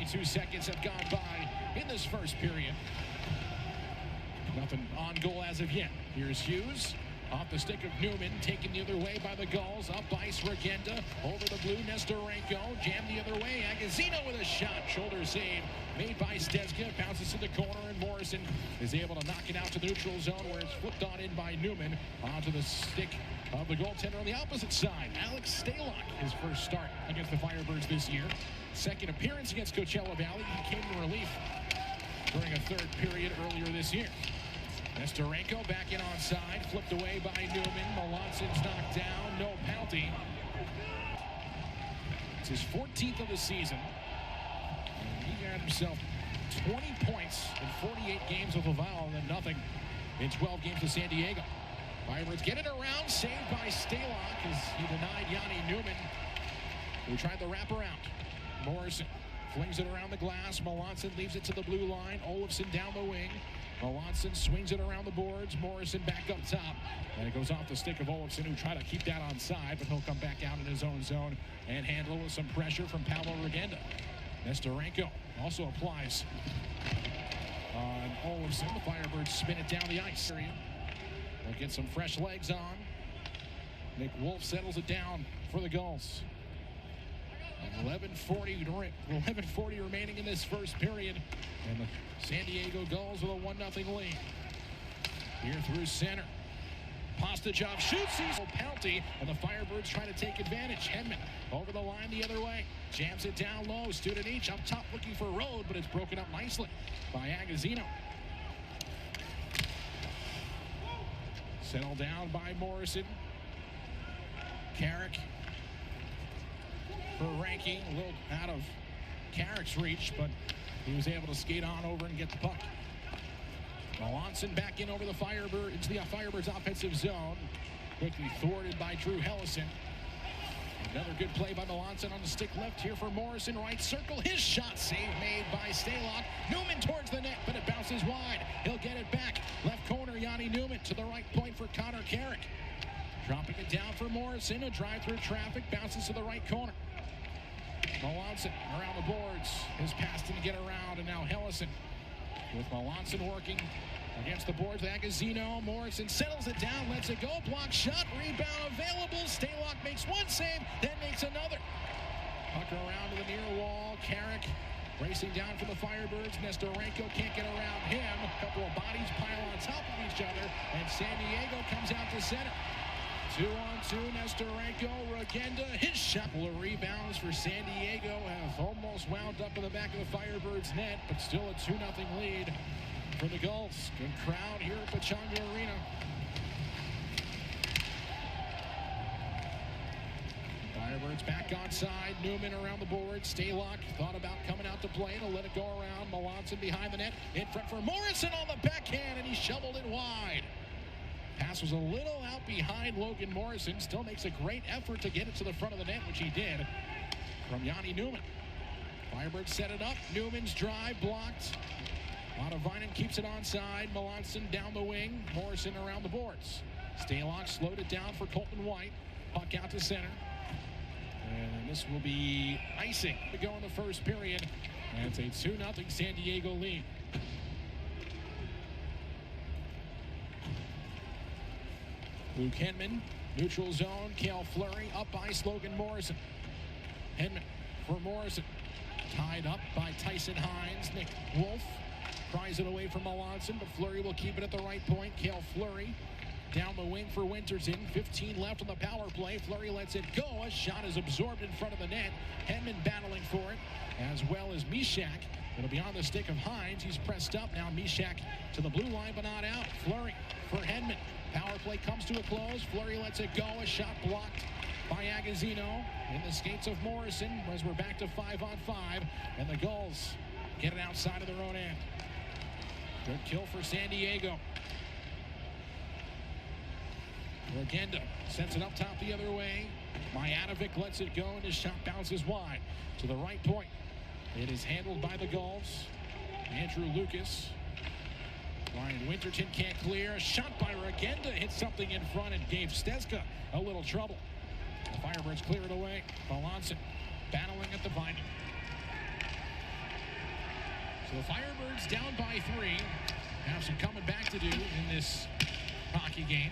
42 seconds have gone by in this first period. Nothing on goal as of yet. Here's Hughes. Off the stick of Newman, taken the other way by the Gulls. Up ice, Regenda. Over the blue, Nestorenko. Jammed the other way. Agazino with a shot. Shoulder save made by Stezka. Bounces to the corner, and Morrison is able to knock it out to the neutral zone, where it's flipped on in by Newman. Onto the stick of the goaltender on the opposite side. Alex Stalock, his first start against the Firebirds this year. Second appearance against Coachella Valley. He came to relief during a third period earlier this year. Nestorenko back in onside, flipped away by Newman. Melanson's knocked down, no penalty. It's his 14th of the season. And he got himself 20 points in 48 games with Laval, and then nothing in 12 games with San Diego. Firebirds get it around, saved by Stalock as he denied Yanni Newman, who tried the wraparound. Morrison flings it around the glass. Melanson leaves it to the blue line. Olofsson down the wing. Melanson swings it around the boards. Morrison back up top. And it goes off the stick of Olofsson, who tried to keep that onside, but he'll come back out in his own zone and handle it with some pressure from Paolo Regenda. Nestorenko also applies on Olofsson. The Firebirds spin it down the ice. They'll get some fresh legs on. Nick Wolf settles it down for the Gulls. 11:40 remaining in this first period, and the San Diego Gulls with a 1-0 lead. Here through center, Postachov shoots, he's a penalty, and the Firebirds try to take advantage. Hedman over the line the other way, jams it down low. Studenic up top looking for Road, but it's broken up nicely by Agazino. Settled down by Morrison. Carrick for Ranky, a little out of Carrick's reach, but he was able to skate on over and get the puck. Melanson back in over the Firebird into the Firebirds offensive zone, quickly thwarted by Drew Hellison. Another good play by Melanson on the stick left here for Morrison. Right circle, his shot save made by Stalock. Newman towards the net, but it bounces wide. He'll get it back. Left corner, Yanni Newman to the right point for Connor Carrick. Dropping it down for Morrison. A drive through traffic, bounces to the right corner. Melanson around the boards. His pass didn't get around, and now Hellison with Melanson working against the boards. Agazino, Morrison settles it down, lets it go. Block shot, rebound available. Stalock makes one save, then makes another. Puck around to the near wall. Carrick racing down for the Firebirds. Nestorenko can't get around him. A couple of bodies pile on top of each other, and San Diego comes out to center. 2-on-2, Nestorenko, Regenda, his shot. Couple of rebounds for San Diego have almost wound up in the back of the Firebirds' net, but still a 2-0 lead for the Gulls. Good crowd here at Pechanga Arena. Firebirds back onside. Newman around the board. Stalock thought about coming out to play. He'll let it go around. Melanson behind the net. In front for Morrison on the backhand, and he shoveled it wide. Pass was a little out behind Logan Morrison. Still makes a great effort to get it to the front of the net, which he did, from Yanni Newman. Firebirds set it up. Newman's drive blocked. Vinen keeps it onside. Melanson down the wing. Morrison around the boards. Stalock slowed it down for Colton White. Puck out to center. And this will be icing to go in the first period. And it's a 2-0 San Diego lead. Luke Hedman, neutral zone, Cale Fleury, up ice, Logan Morrison. Hedman for Morrison, tied up by Tyson Hines. Nick Wolf pries it away from Melanson, but Fleury will keep it at the right point. Cale Fleury down the wing for Winterton. 15 left on the power play. Fleury lets it go. A shot is absorbed in front of the net. Hedman battling for it, as well as Mishak. It'll be on the stick of Hines. He's pressed up now. Mishak to the blue line, but not out. Fleury for Hedman. Power play comes to a close. Fleury lets it go. A shot blocked by Agazino in the skates of Morrison, as we're back to 5-on-5, and the Gulls get it outside of their own end. Good kill for San Diego. Regenda sends it up top the other way. Mijatovic lets it go, and his shot bounces wide to the right point. It is handled by the Gulls. Andrew Lucas. Ryan Winterton can't clear. A shot by Regenda hit something in front and gave Stezka a little trouble. The Firebirds clear it away. Melanson battling at the binding. So the Firebirds down by 3. Have some coming back to do in this hockey game.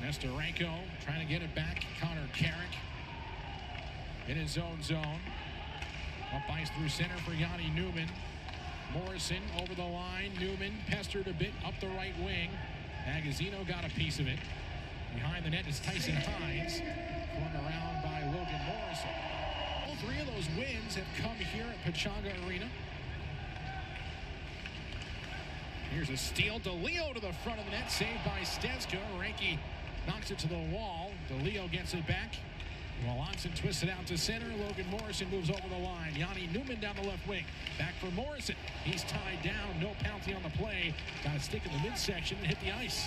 Nestorenko trying to get it back. Connor Carrick in his own zone. Up ice through center for Yanni Newman. Morrison over the line. Newman pestered a bit up the right wing. Magazino got a piece of it. Behind the net is Tyson Hines. Flung around by Logan Morrison. All 3 of those wins have come here at Pechanga Arena. Here's a steal. DeLeo to the front of the net. Saved by Stezka. Ranky knocks it to the wall. DeLeo gets it back. Melanson twists it out to center. Logan Morrison moves over the line. Yanni Newman down the left wing. Back for Morrison. He's tied down. No penalty on the play. Got a stick in the midsection and hit the ice.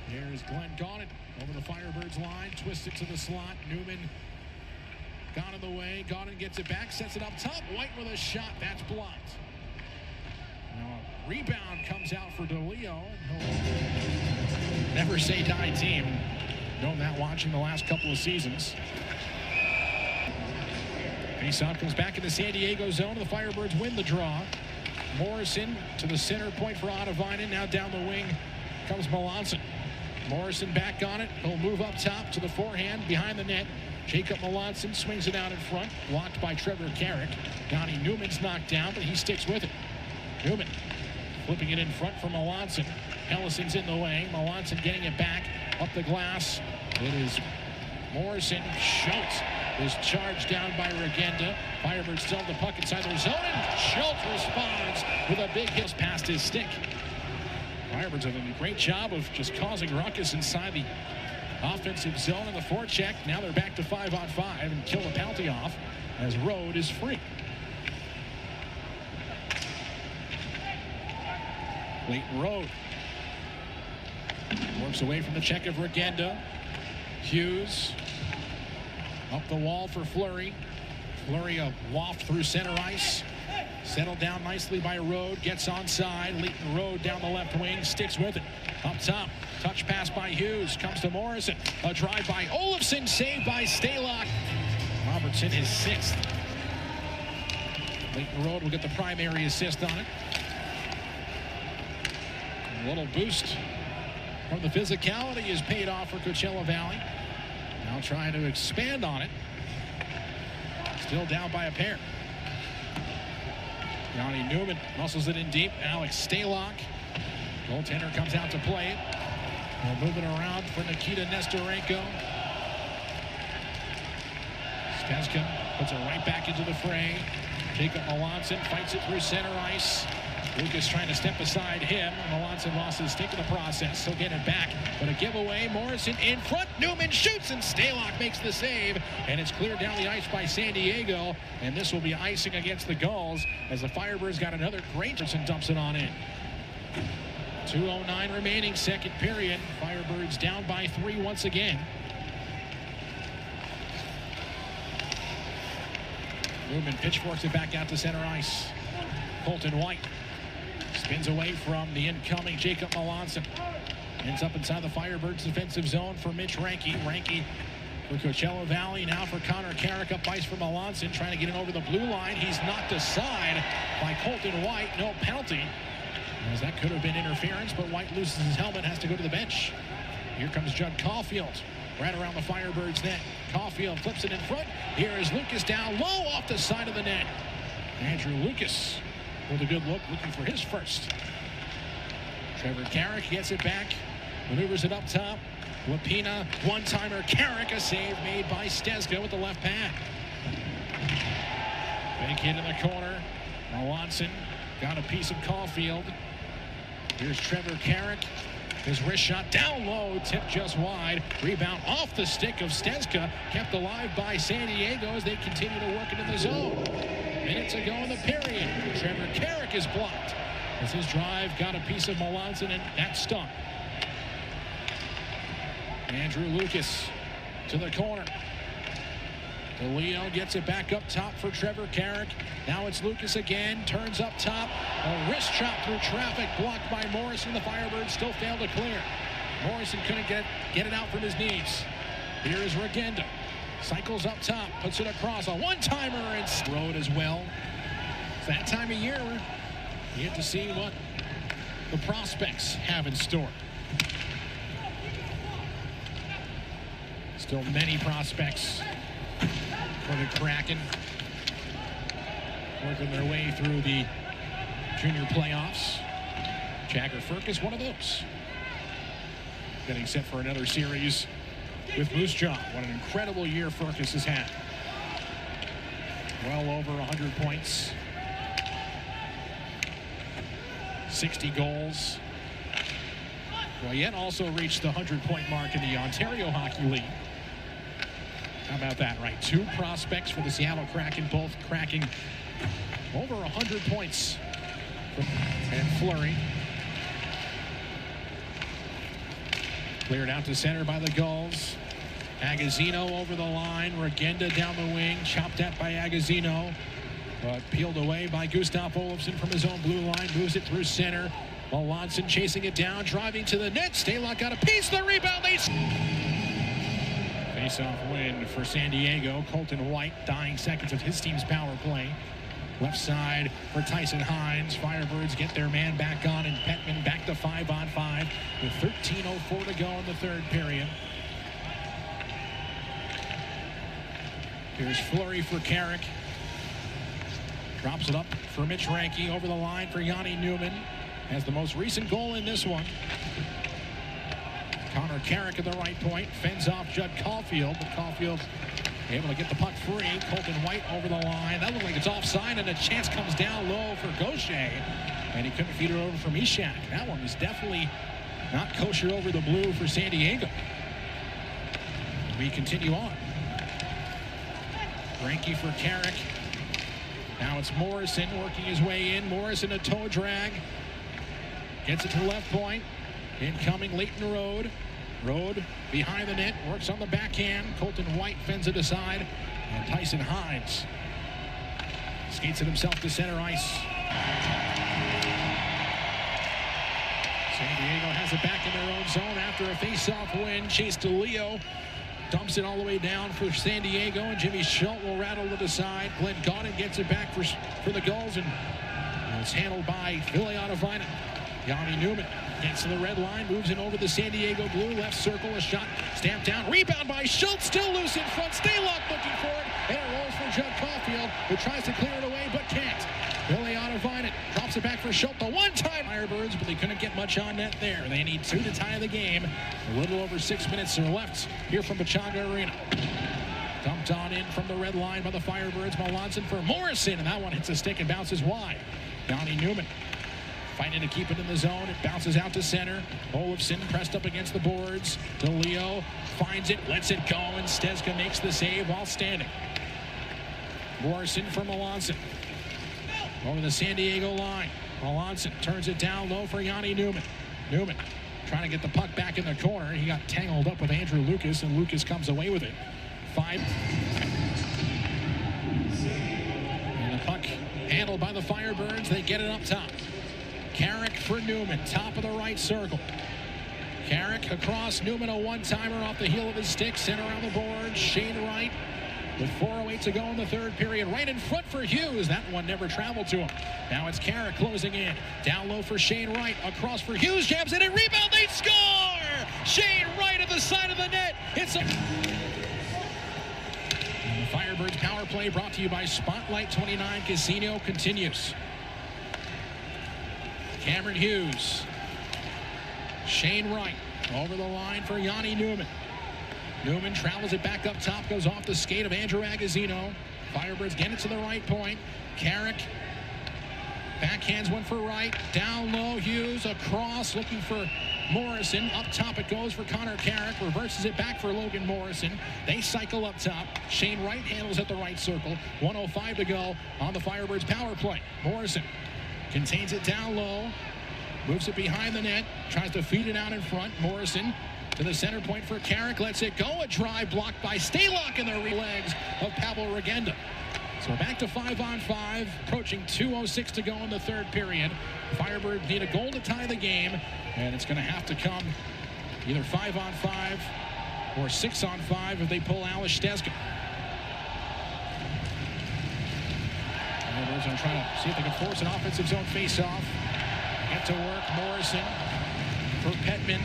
Here's Glenn Gaunett over the Firebirds line. Twists it to the slot. Newman got in the way. Gaunett gets it back. Sets it up top. White with a shot. That's blocked. Now a rebound comes out for DeLeo. Never say die team. Known that watching the last couple of seasons. Faceoff comes back in the San Diego zone. The Firebirds win the draw. Morrison to the center point for Otavainen. Now down the wing comes Melanson. Morrison back on it. He'll move up top to the forehand behind the net. Jacob Melanson swings it out in front. Blocked by Trevor Carrick. Yanni Newman's knocked down, but he sticks with it. Newman flipping it in front for Melanson. Ellison's in the way. Melanson getting it back up the glass. It is Morrison. Schultz is charged down by Regenda. Firebirds still have the puck inside their zone, and Schultz responds with a big hit past his stick. Firebirds have done a great job of just causing ruckus inside the offensive zone in the forecheck. Now they're back to 5-on-5 and kill the penalty off as Rode is free. Leighton Rode works away from the check of Regenda. Hughes up the wall for Fleury. Fleury a waft through center ice. Settled down nicely by Rode. Gets onside. Leighton Rode down the left wing. Sticks with it. Up top. Touch pass by Hughes. Comes to Morrison. A drive by Olofsson. Saved by Stalock. Robertson is 6th. Leighton Rode will get the primary assist on it. A little boost from the physicality is paid off for Coachella Valley. Now trying to expand on it. Still down by a pair. Yanni Newman muscles it in deep. Alex Stalock. Goaltender comes out to play it. We're moving around for Nikita Nestorenko. Stezka puts it right back into the fray. Jacob Melanson fights it through center ice. Lucas trying to step aside him. Melanson lost his stick in the process. He'll get it back. But a giveaway. Morrison in front. Newman shoots and Stalock makes the save. And it's cleared down the ice by San Diego. And this will be icing against the Gulls as the Firebirds got another great and dumps it on in. 2:09 remaining, second period. Firebirds down by 3 once again. Newman pitchforks it back out to center ice. Colton White spins away from the incoming Jacob Melanson. Ends up inside the Firebirds defensive zone for Mitch Ranky. Ranky for Coachella Valley. Now for Connor Carrick. Up ice for Melanson. Trying to get it over the blue line. He's knocked aside by Colton White. No penalty, as that could have been interference, but White loses his helmet, has to go to the bench. Here comes Judd Caulfield right around the Firebirds net. Caulfield flips it in front. Here is Lucas down low off the side of the net. Andrew Lucas with a good look, looking for his first. Trevor Carrick gets it back, maneuvers it up top. Lapina, one-timer. Carrick, a save made by Stezka with the left pad. Big hit in the corner. Melanson got a piece of Caulfield. Here's Trevor Carrick. His wrist shot down low, tipped just wide. Rebound off the stick of Stezka, kept alive by San Diego as they continue to work it in the zone. Minutes ago in the period, Trevor Carrick is blocked as his drive got a piece of Melanson, and that stung. Andrew Lucas to the corner. DeLeo gets it back up top for Trevor Carrick. Now it's Lucas again, turns up top. A wrist chop through traffic, blocked by Morrison. The Firebirds still failed to clear. Morrison couldn't get it out from his knees. Here is Regenda. Cycles up top, puts it across, a one-timer, and road as well. It's that time of year where you get to see what the prospects have in store. Still many prospects for the Kraken, working their way through the junior playoffs. Jagger Firk is one of those. Getting set for another series with Moose Jaw. What an incredible year Firkus has had. Well over 100 points. 60 goals. Well, yet also reached the 100-point mark in the Ontario Hockey League. How about that, right? 2 prospects for the Seattle Kraken, both cracking over 100 points. And Fleury. Cleared out to center by the Gulls. Agazino over the line. Regenda down the wing. Chopped at by Agazino. But peeled away by Gustav Olofsson from his own blue line. Moves it through center. Melanson chasing it down. Driving to the net. Stalock got a piece of the rebound. Face-off win for San Diego. Colton Wright dying seconds of his team's power play. Left side for Tyson Hines. Firebirds get their man back on, and Petman back to 5-on-5 with 13:04 to go in the third period. Here's Fleury for Carrick. Drops it up for Mitch Ranke. Over the line for Yanni Newman. Has the most recent goal in this one. Connor Carrick at the right point. Fends off Judd Caulfield, but Caulfield able to get the puck free. Colton White over the line. That looked like it's offside, and a chance comes down low for Gaucher. And he couldn't feed it over from Ishak. That one was definitely not kosher over the blue for San Diego. We continue on. Ranke for Carrick. Now it's Morrison working his way in. Morrison a toe drag. Gets it to the left point. Incoming Leighton Road. Road behind the net, works on the backhand. Colton White fends it aside. And Tyson Hines skates it himself to center ice. San Diego has it back in their own zone after a face-off win. Chase DeLeo dumps it all the way down for San Diego, and Jimmy Schultz will rattle to the side. Glenn Gaudin gets it back for the Gulls, and it's handled by Ville Ottavina. Yanni Newman gets to the red line, moves in over the San Diego blue, left circle, a shot stamped down, rebound by Schultz, still loose in front, Stalock looking for it, and it rolls for Judd Caulfield, who tries to clear it away but can't. Ville Ottavina drops it back for Schultz, the one-time Firebirds, but they couldn't get much on net there. They need 2 to tie the game. A little over 6 minutes are left here from Pechanga Arena. Dumped on in from the red line by the Firebirds. Melanson for Morrison, and that one hits a stick and bounces wide. Yanni Newman fighting to keep it in the zone. It bounces out to center. Olofsson pressed up against the boards. DeLeo finds it, lets it go, and Steska makes the save while standing. Morrison for Melanson. Over the San Diego line. Melanson turns it down low for Yanni Newman. Newman trying to get the puck back in the corner. He got tangled up with Andrew Lucas, and Lucas comes away with it. 5. And the puck handled by the Firebirds. They get it up top. Carrick for Newman, top of the right circle. Carrick across, Newman a one-timer off the heel of his stick, center on the board. Shane Wright with 4:08 to go in the third period. Right in front for Hughes. That one never traveled to him. Now it's Carrick closing in. Down low for Shane Wright. Across for Hughes. Jabs it and rebound. They score! Shane Wright at the side of the net. It's a... And the Firebirds power play brought to you by Spotlight 29 Casino continues. Cameron Hughes. Shane Wright over the line for Yanni Newman. Newman travels it back up top, goes off the skate of Andrew Agazino. Firebirds get it to the right point. Carrick backhands one for Wright. Down low, Hughes across, looking for Morrison. Up top it goes for Connor Carrick. Reverses it back for Logan Morrison. They cycle up top. Shane Wright handles at the right circle. 1:05 to go on the Firebirds power play. Morrison contains it down low. Moves it behind the net. Tries to feed it out in front. Morrison to the center point for Carrick. Lets it go. A drive blocked by Stalock in the legs of Pavel Regenda. So back to 5-on-5. Approaching 2:06 to go in the third period. Firebirds need a goal to tie the game. And it's going to have to come either 5-on-5 or 6-on-5 if they pull Alice Stezka. Firebirds are trying to see if they can force an offensive zone face-off. Get to work. Morrison for Petman.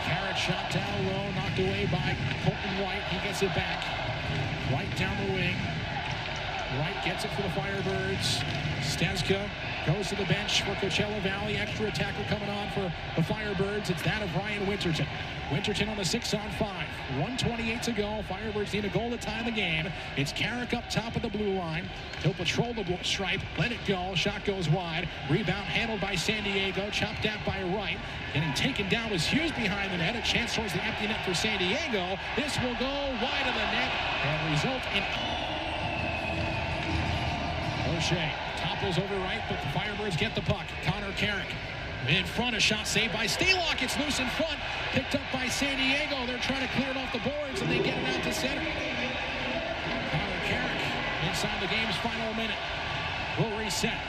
Carrick shot down low, knocked away by Colton Wright. He gets it back. Wright down the wing. Wright gets it for the Firebirds. Stezka goes to the bench for Coachella Valley. Extra attacker coming on for the Firebirds. It's that of Ryan Winterton. Winterton on the 6-on-5. 1:28 to go. Firebirds need a goal to tie the game. It's Carrick up top of the blue line. He'll patrol the stripe. Let it go. Shot goes wide. Rebound handled by San Diego. Chopped out by Wright. Getting taken down was Hughes behind the net. A chance towards the empty net for San Diego. This will go wide of the net and result in... O'Shea topples over Wright, but the Firebirds get the puck. Connor Carrick in front, a shot saved by Stalock. It's loose in front, picked up by San Diego. They're trying to clear it off the boards, and they get it out to center. Connor Carrick inside the game's final minute. Will reset.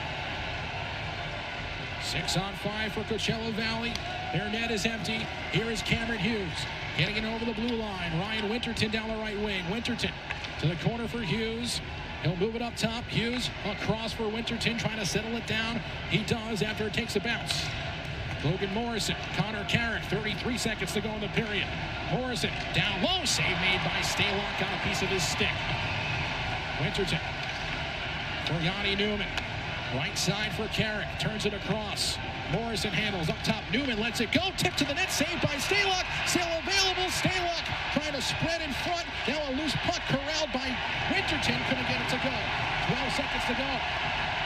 6-on-5 for Coachella Valley. Their net is empty. Here is Cameron Hughes getting it over the blue line. Ryan Winterton down the right wing. Winterton to the corner for Hughes. He'll move it up top. Hughes across for Winterton, trying to settle it down. He does after it takes a bounce. Logan Morrison, Connor Carrick, 33 seconds to go in the period. Morrison down low, save made by Stalock on a piece of his stick. Winterton for Yanni Newman. Right side for Carrick, turns it across. Morrison handles up top. Newman lets it go. Tip to the net, saved by Stalock. Still available. Stalock trying to spread in front. Now a loose puck corralled by Winterton. Couldn't get it to go. 12 seconds to go.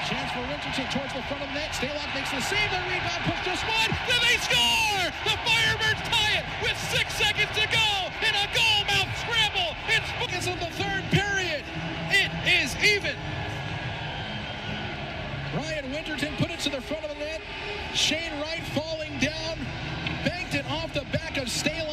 Chance for Winterton towards the front of the net. Stalock makes the save. The rebound pushed just wide. Then they score! The Firebirds tie it with 6 seconds to go in a goal-mouth scramble. It's because of the third period. It is even. Ryan Winterton put it to the front of the net. Shane Wright falling down, banked it off the back of Stalock.